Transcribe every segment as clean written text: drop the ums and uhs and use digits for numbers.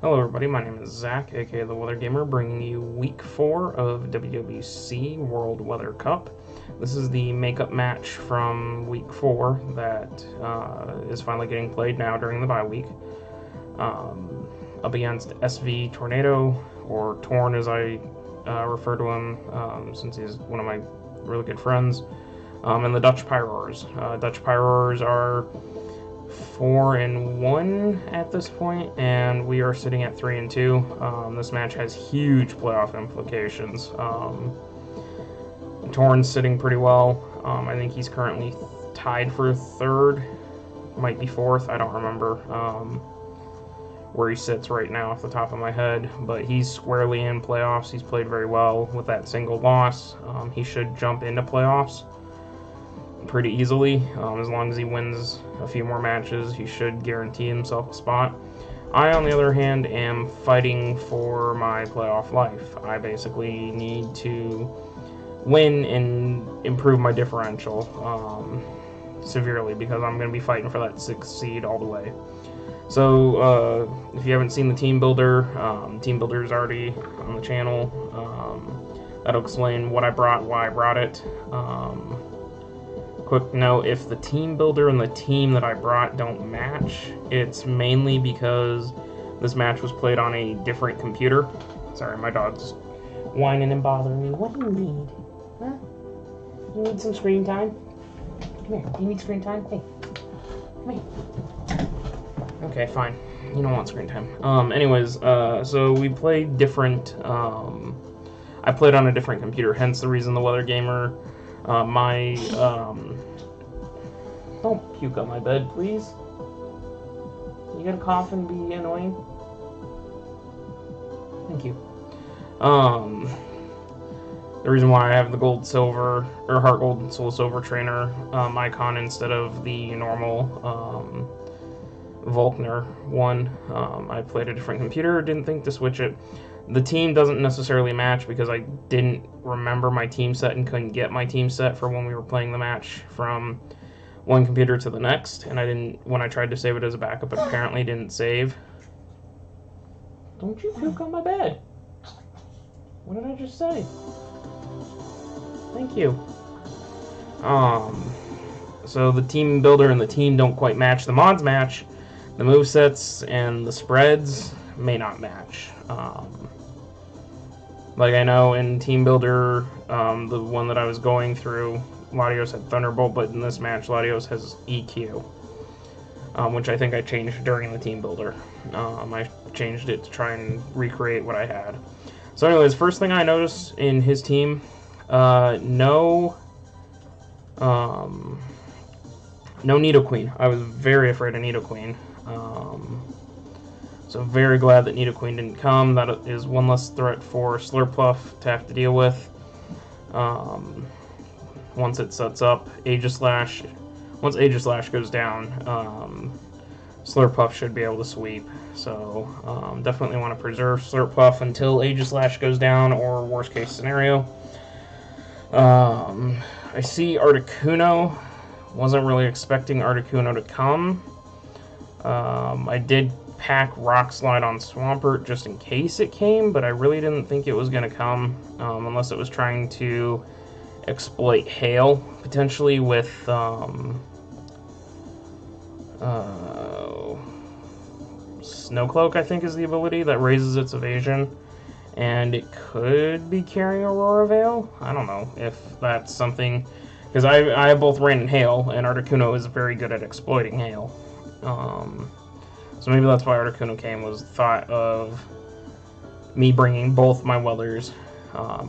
Hello everybody, my name is Zach, aka The Weather Gamer, bringing you Week 4 of WWC World Weather Cup. This is the makeup match from Week 4 that is finally getting played now during the bye week. Up against SV Tornado, or Torn as I refer to him, since he's one of my really good friends, and the Dutch Pyroars. Dutch Pyroars are 4-1 at this point, and we are sitting at 3-2. This match has huge playoff implications. Torn's sitting pretty well. I think he's currently tied for third, might be fourth. I don't remember where he sits right now off the top of my head, but he's squarely in playoffs. He's played very well with that single loss. He should jump into playoffs pretty easily. As long as he wins a few more matches, he should guarantee himself a spot. I, on the other hand, am fighting for my playoff life. I basically need to win and improve my differential severely, because I'm going to be fighting for that 6th seed all the way. So if you haven't seen the team builder is already on the channel. That'll explain what I brought, why I brought it. Quick note, if the team builder and the team that I brought don't match, it's mainly because this match was played on a different computer. Sorry, my dog's whining and bothering me. What do you need? Huh? You need some screen time? Come here. You need screen time? Hey. Come here. Okay, fine. You don't want screen time. Anyways, so we played different, I played on a different computer, hence the reason the Weather Gamer, don't puke on my bed, please. You gonna cough and be annoying? Thank you. The reason why I have the gold, silver, or heart gold, soul silver trainer icon instead of the normal Volkner one. I played a different computer, didn't think to switch it. The team doesn't necessarily match because I didn't remember my team set and couldn't get my team set for when we were playing the match from one computer to the next, and I didn't, when I tried to save it as a backup, it apparently didn't save. Don't you puke on my bed. What did I just say? Thank you. So the team builder and the team don't quite match. The mods match. The movesets and the spreads may not match. Like I know in Team Builder, the one that I was going through, Latios had Thunderbolt, but in this match, Latios has EQ, which I think I changed during the Team Builder. I changed it to try and recreate what I had. So anyways, first thing I noticed in his team, no Nidoqueen. I was very afraid of Nidoqueen. So very glad that Nidoqueen didn't come. That is one less threat for Slurpuff to have to deal with. Once it sets up, Aegislash. Once Aegislash goes down, Slurpuff should be able to sweep. So definitely want to preserve Slurpuff until Aegislash goes down, or worst case scenario. I see Articuno. Wasn't really expecting Articuno to come. I did pack Rock Slide on Swampert just in case it came, but I really didn't think it was going to come, unless it was trying to exploit Hail, potentially with Snowcloak, I think is the ability that raises its evasion, and it could be carrying Aurora Veil. I don't know if that's something, because I have both Rain and Hail, and Articuno is very good at exploiting Hail. So maybe that's why Articuno came, was thought of me bringing both my Weathers,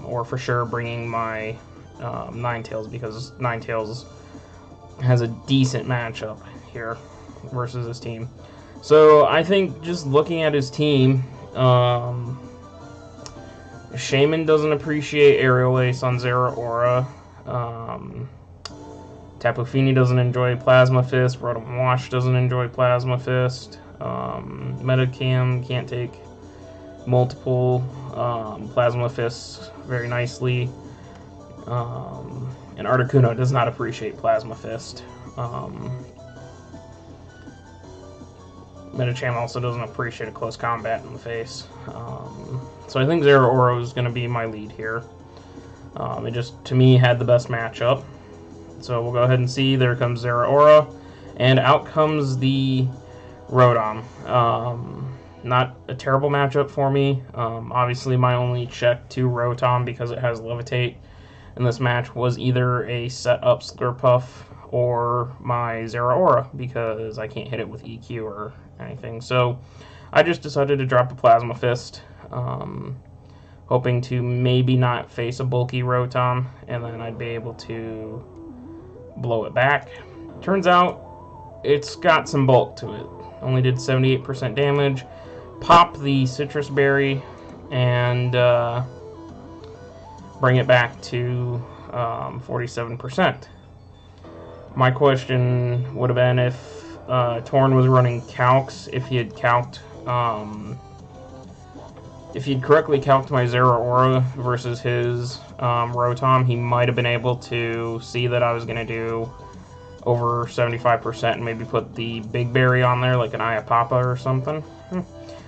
or for sure bringing my Ninetales, because Ninetales has a decent matchup here versus his team. So I think just looking at his team, Shaman doesn't appreciate Aerial Ace on Zeraora. Tapu Fini doesn't enjoy Plasma Fist. Rotom Wash doesn't enjoy Plasma Fist. Metacam can't take multiple Plasma Fists very nicely. And Articuno does not appreciate Plasma Fist. Medicham also doesn't appreciate a close combat in the face. So I think Zeraora is going to be my lead here. It just, to me, had the best matchup. So we'll go ahead and see. There comes Zeraora, and out comes the Rotom. Not a terrible matchup for me. Obviously, my only check to Rotom, because it has Levitate in this match, was either a set-up Slurpuff or my Zeraora, because I can't hit it with EQ or anything. So I just decided to drop a Plasma Fist, hoping to maybe not face a bulky Rotom, and then I'd be able to blow it back. Turns out it's got some bulk to it. Only did 78% damage. Pop the Citrus Berry and bring it back to 47%. My question would have been if Torn was running calcs, if he had calced, if he'd correctly calced my Zeraora versus his Rotom, he might have been able to see that I was going to do over 75% and maybe put the Big Berry on there, like an Ayapapa or something.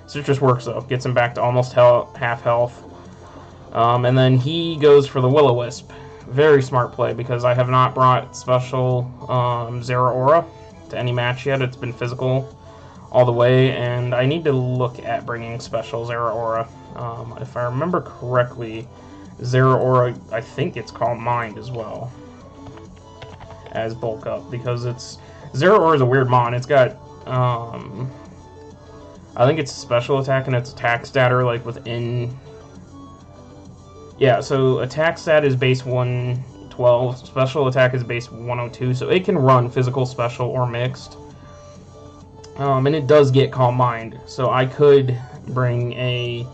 Citrus works though, gets him back to almost half health. And then he goes for the Will-O-Wisp. Very smart play, because I have not brought special Zeraora to any match yet. It's been physical all the way, and I need to look at bringing special Zeraora. If I remember correctly, Zeraora, I think it's called Mind as well as bulk up, because it's Zeraora is a weird mon. It's got I think it's special attack, and its attack stat are like within. Yeah, so attack stat is base 112, special attack is base 102, so it can run physical, special, or mixed. And it does get Calm Mind, so I could bring a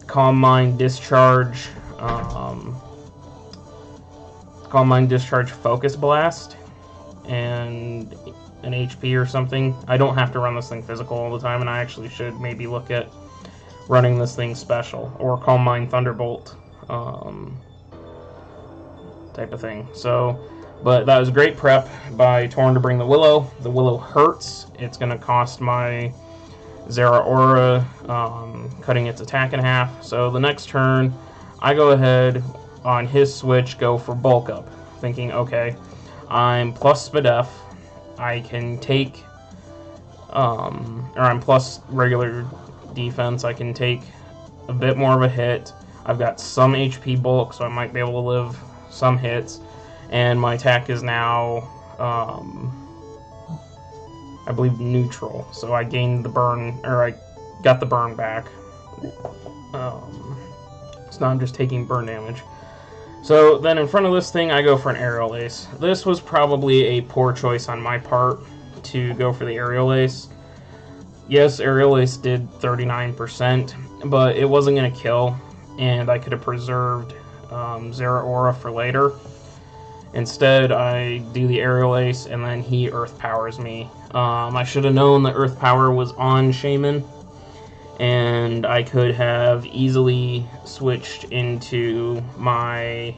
Calm Mind Discharge, Focus Blast, and an HP or something. I don't have to run this thing physical all the time, and I actually should maybe look at running this thing special, or Calm Mind Thunderbolt. Type of thing. So, but that was great prep by Torn to bring the Willow. The Willow hurts. It's going to cost my Zeraora, cutting its attack in half. So the next turn, I go ahead on his switch, go for Bulk Up, thinking, okay, I'm plus Spadef. I can take, or I'm plus regular defense. I can take a bit more of a hit. I've got some HP bulk, so I might be able to live some hits. And my attack is now, I believe, neutral. So I gained the burn, or I got the burn back. So now I'm just taking burn damage. So then in front of this thing, I go for an Aerial Ace. This was probably a poor choice on my part to go for the Aerial Ace. Yes, Aerial Ace did 39%, but it wasn't going to kill, and I could have preserved Zeraora for later. Instead, I do the Aerial Ace, and then he Earth Powers me. I should have known that Earth Power was on Shaman, and I could have easily switched into my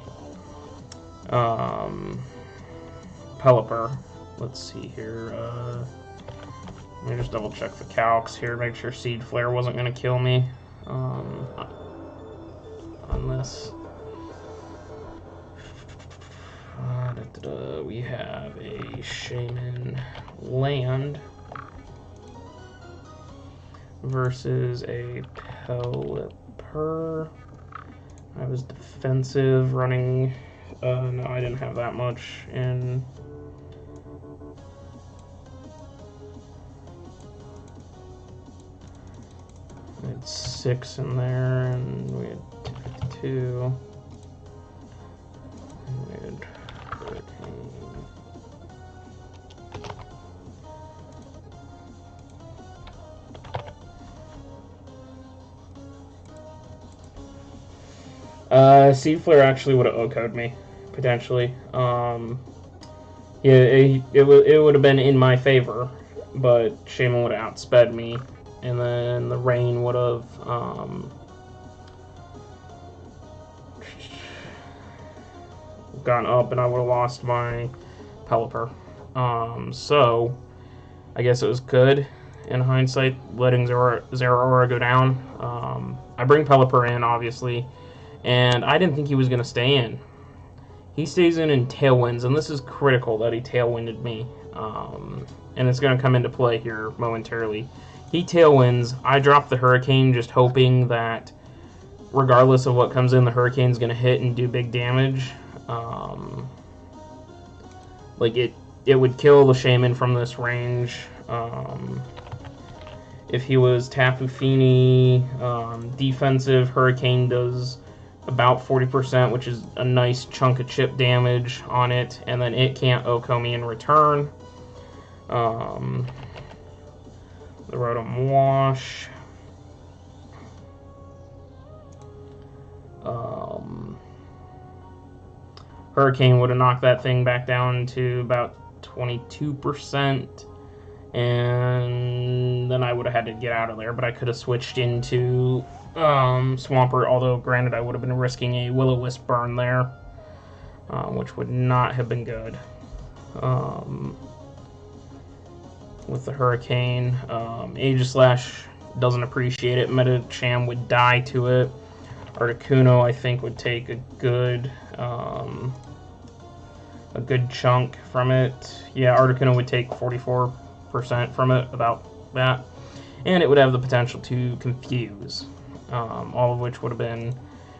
Pelipper. Let's see here. Let me just double check the calcs here, make sure Seed Flare wasn't going to kill me on this. We have a Shaman Land versus a Pelipper. I was defensive, running. No, I didn't have that much in. We had 6 in there, and we had 2. And we had Hurricane. Seed Flare actually would have OHKO'd me, potentially. Yeah, it would have been in my favor, but Shaman would have outsped me, and then the Rain would have gone up, and I would have lost my Pelipper. So I guess it was good in hindsight, letting Zeraora go down. I bring Pelipper in, obviously, and I didn't think he was going to stay in. He stays in Tailwinds, and this is critical that he Tailwinded me. And it's going to come into play here momentarily. He Tailwinds, I drop the Hurricane just hoping that regardless of what comes in, the Hurricane's going to hit and do big damage. Like it would kill the Shaman from this range. If he was Tapu Fini, defensive, Hurricane does about 40%, which is a nice chunk of chip damage on it, and then it can't OHKO me in return. The Rotom Wash. Hurricane would have knocked that thing back down to about 22%, and then I would have had to get out of there, but I could have switched into Swampert, although granted I would have been risking a Will-O-Wisp burn there, which would not have been good. With the Hurricane, Aegislash doesn't appreciate it. Metacham would die to it. Articuno, I think, would take a good chunk from it. Yeah, Articuno would take 44% from it, about that. And it would have the potential to confuse, all of which would have been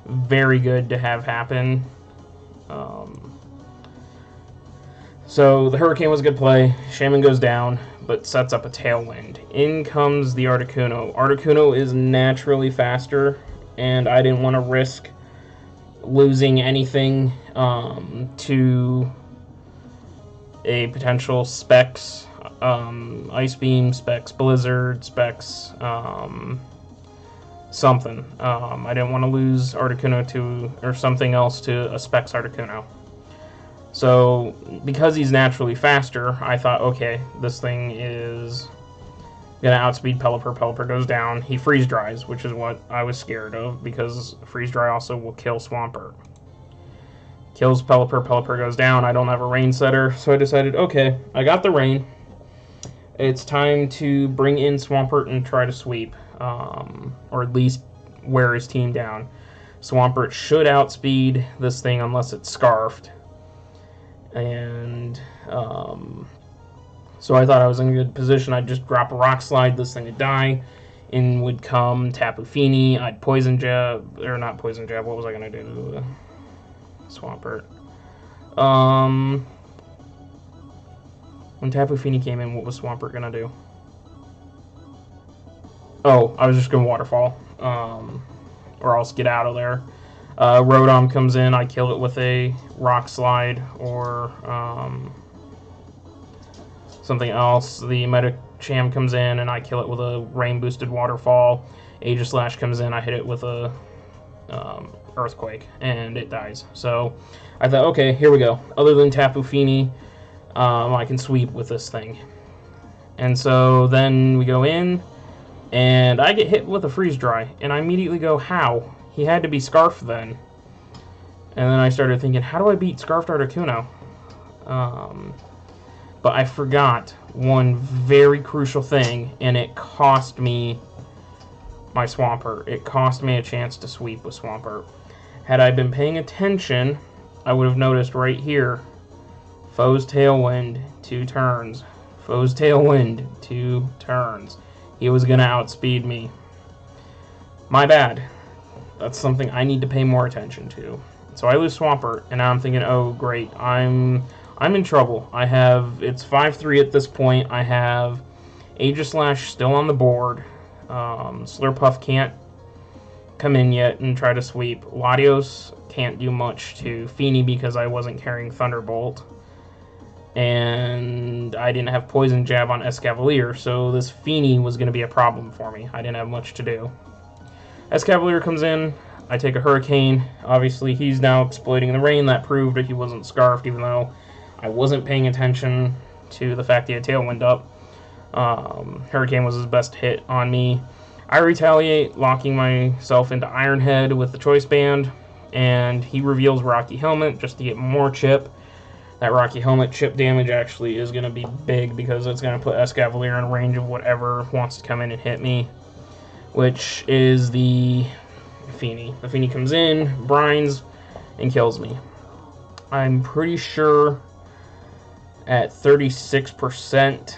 very good to have happen. So the Hurricane was a good play. Shaman goes down, but sets up a Tailwind. In comes the Articuno. Articuno is naturally faster, and I didn't want to risk losing anything to a potential Specs, Ice Beam, Specs Blizzard, Specs something. I didn't want to lose Articuno to, or something else to a Specs Articuno. So, because he's naturally faster, I thought, okay, this thing is going to outspeed Pelipper. Pelipper goes down. He freeze dries, which is what I was scared of, because freeze dry also will kill Swampert. Kills Pelipper. Pelipper goes down. I don't have a rain setter, so I decided, okay, I got the rain. It's time to bring in Swampert and try to sweep, or at least wear his team down. Swampert should outspeed this thing unless it's Scarfed. And so I thought I was in a good position. I'd just drop a Rock Slide, this thing would die. In would come Tapu Fini. I'd Poison Jab, or not Poison Jab, what was I going to do? Swampert. When Tapu Fini came in, what was Swampert going to do? Oh, I was just going to Waterfall. Or else get out of there. Rotom comes in, I kill it with a Rock Slide or something else. The Metacham comes in and I kill it with a Rain Boosted Waterfall. Aegislash comes in, I hit it with a Earthquake, and it dies. So I thought, okay, here we go. Other than Tapu Fini, I can sweep with this thing. And so then we go in, and I get hit with a Freeze Dry, and I immediately go, how? He had to be Scarfed then. And then I started thinking, how do I beat Scarfed Articuno? But I forgot one very crucial thing, and it cost me my Swampert. It cost me a chance to sweep with Swampert. Had I been paying attention, I would have noticed right here, Foe's Tailwind, 2 turns. Foe's Tailwind, 2 turns. He was going to outspeed me. My bad. That's something I need to pay more attention to. So I lose Swampert, and now I'm thinking, oh great, I'm in trouble. It's 5-3 at this point. I have Aegislash still on the board. Slurpuff can't come in yet and try to sweep. Latios can't do much to Fini because I wasn't carrying Thunderbolt. And I didn't have Poison Jab on Escavalier, so this Fini was going to be a problem for me. I didn't have much to do. Escavalier comes in, I take a Hurricane. Obviously, he's now exploiting the rain. That proved that he wasn't Scarfed, even though I wasn't paying attention to the fact he had Tailwind up. Hurricane was his best hit on me. I retaliate, locking myself into Iron Head with the Choice Band, and he reveals Rocky Helmet just to get more chip. that Rocky Helmet chip damage actually is going to be big because it's going to put Escavalier in range of whatever wants to come in and hit me, which is the Feeny. The Feeny comes in, brines, and kills me. I'm pretty sure at 36%,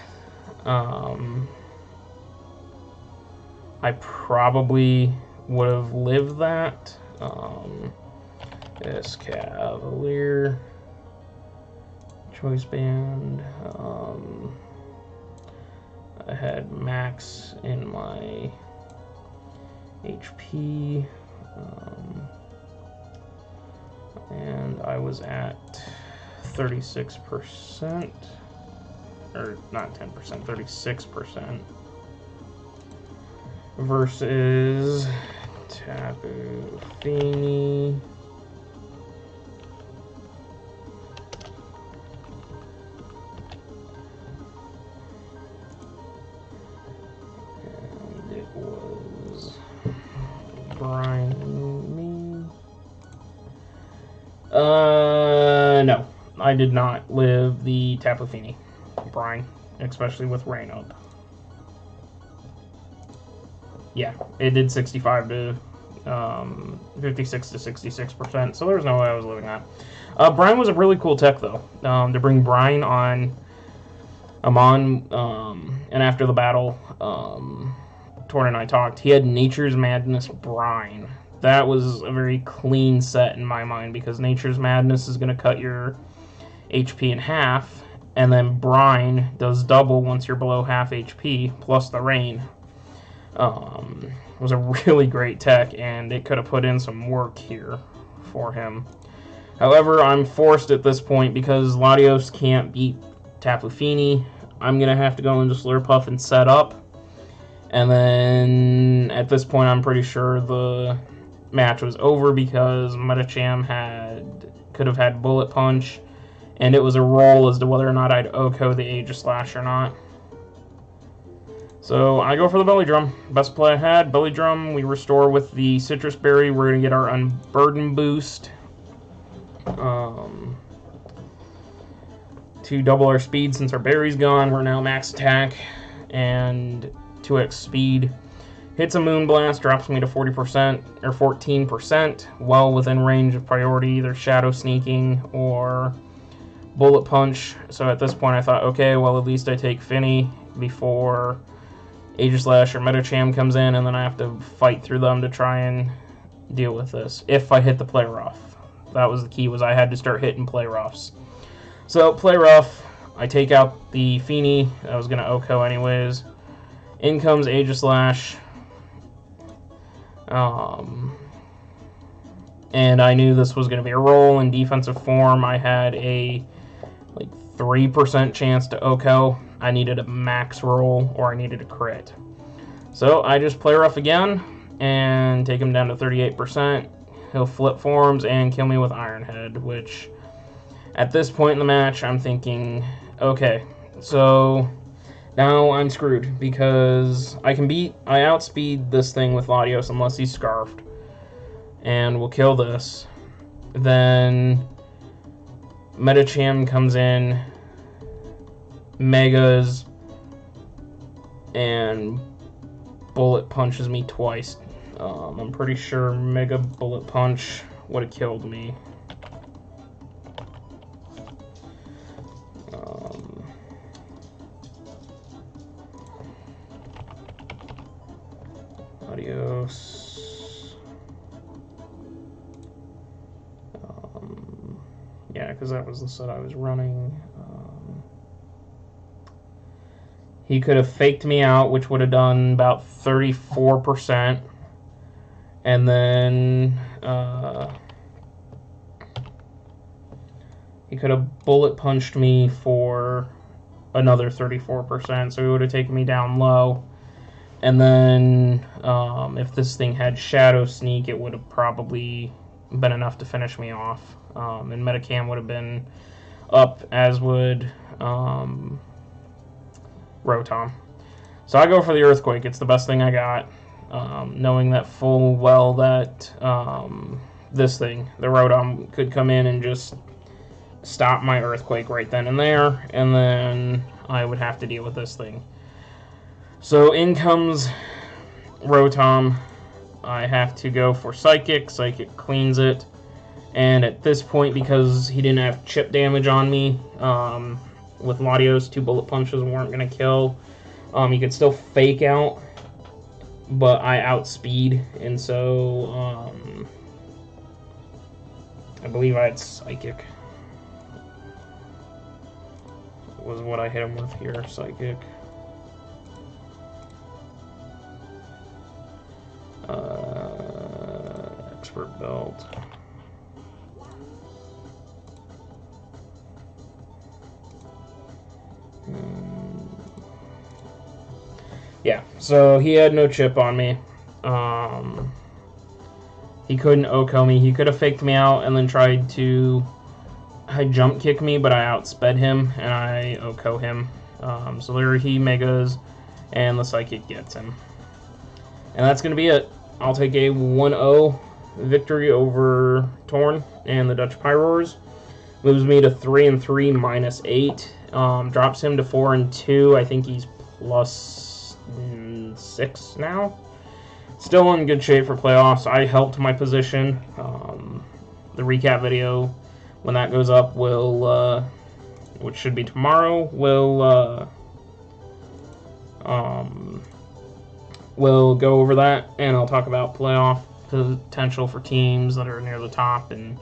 I probably would have lived that. Escavalier, choice band. I had max in my HP, and I was at 36%, or not 10%, 36%, versus Tapu Fini. And it was Brian and me. No, I did not live the Tapu Fini, Brian, especially with rain up. Yeah, it did 65 to 56 to 66%, so there's no way I was living that. Brian was a really cool tech, though. To bring Brian on Amon, and after the battle, Torn and I talked, he had Nature's Madness Brian. That was a very clean set in my mind, because Nature's Madness is going to cut your HP in half, and then Brine does double once you're below half HP, plus the rain. It was a really great tech, and it could have put in some work here for him. However, I'm forced at this point, because Latios can't beat Tapu Fini. I'm going to have to go into Slurpuff and set up. And then, at this point, I'm pretty sure the match was over, because Metacham could have had Bullet Punch, and it was a roll as to whether or not I'd OHKO the Aegislash or not. So I go for the Belly Drum. Best play I had, Belly Drum. We restore with the Citrus Berry. We're going to get our Unburden boost to double our speed since our berry's gone. We're now max attack and 2x speed. Hits a Moonblast, drops me to 40% or 14%, well within range of priority, either Shadow Sneaking or Bullet Punch. So at this point I thought, okay, well at least I take Finny before Aegislash or Metacham comes in, and then I have to fight through them to try and deal with this. If I hit the Play Rough. That was the key, was I had to start hitting Play Roughs. So Play Rough, I take out the Feeny. I was going to OHKO anyways. In comes Aegislash. And I knew this was going to be a roll. In defensive form, I had a 3% chance to OHKO. I needed a max roll, or I needed a crit. So I just Play Rough again and take him down to 38%. He'll flip forms and kill me with Iron Head, which at this point in the match I'm thinking, okay, so now I'm screwed, because I outspeed this thing with Latios unless he's Scarfed, and we'll kill this. Then Metacham comes in, Megas, and Bullet Punches me twice. I'm pretty sure Mega Bullet Punch would have killed me. Adios. Yeah, because that was the set I was running. He could have faked me out, which would have done about 34%. And then he could have Bullet Punched me for another 34%, so he would have taken me down low. And then if this thing had Shadow Sneak, it would have probably been enough to finish me off. And Metacam would have been up, as would Rotom. So I go for the Earthquake. It's the best thing I got, knowing that full well that this thing, the Rotom, could come in and just stop my Earthquake right then and there, and then I would have to deal with this thing. So in comes Rotom. I have to go for Psychic. Psychic cleans it. And at this point, because he didn't have chip damage on me, with Latios, 2 bullet punches weren't going to kill. He could still fake out, but I outspeed, and so I believe I had Psychic. Was what I hit him with here, Psychic. Expert Belt. Yeah, so he had no chip on me. He couldn't OHKO me. He could have faked me out and then tried to jump kick me, but I outsped him and I OHKO him. So there he megas, and the Psychic gets him. And that's going to be it. I'll take a 1-0 victory over Torn and the Dutch Pyroars. Moves me to 3-3 -8. Drops him to 4-2. I think he's +6 now. Still in good shape for playoffs. I helped my position. The recap video, when that goes up, will, which should be tomorrow, we'll go over that, and I'll talk about playoff potential for teams that are near the top and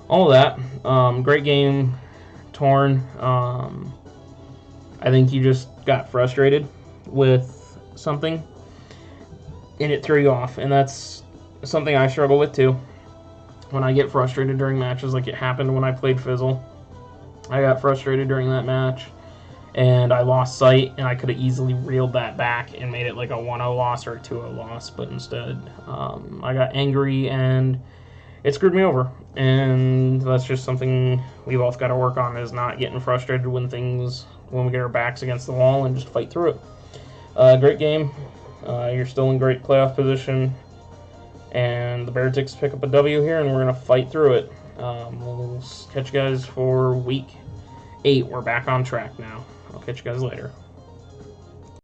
all of that. Great game, Torn. I think you just got frustrated with something, and it threw you off, and that's something I struggle with too. When I get frustrated during matches, like it happened when I played Fizzle. I got frustrated during that match, and I lost sight, and I could have easily reeled that back and made it like a 1-0 loss or a 2-0 loss, but instead I got angry, and it screwed me over. And that's just something we both got to work on, is not getting frustrated when we get our backs against the wall, and just fight through it. Great game. You're still in great playoff position, and the Bearticks pick up a W here, and we're going to fight through it. We'll catch you guys for week 8. We're back on track now. I'll catch you guys later.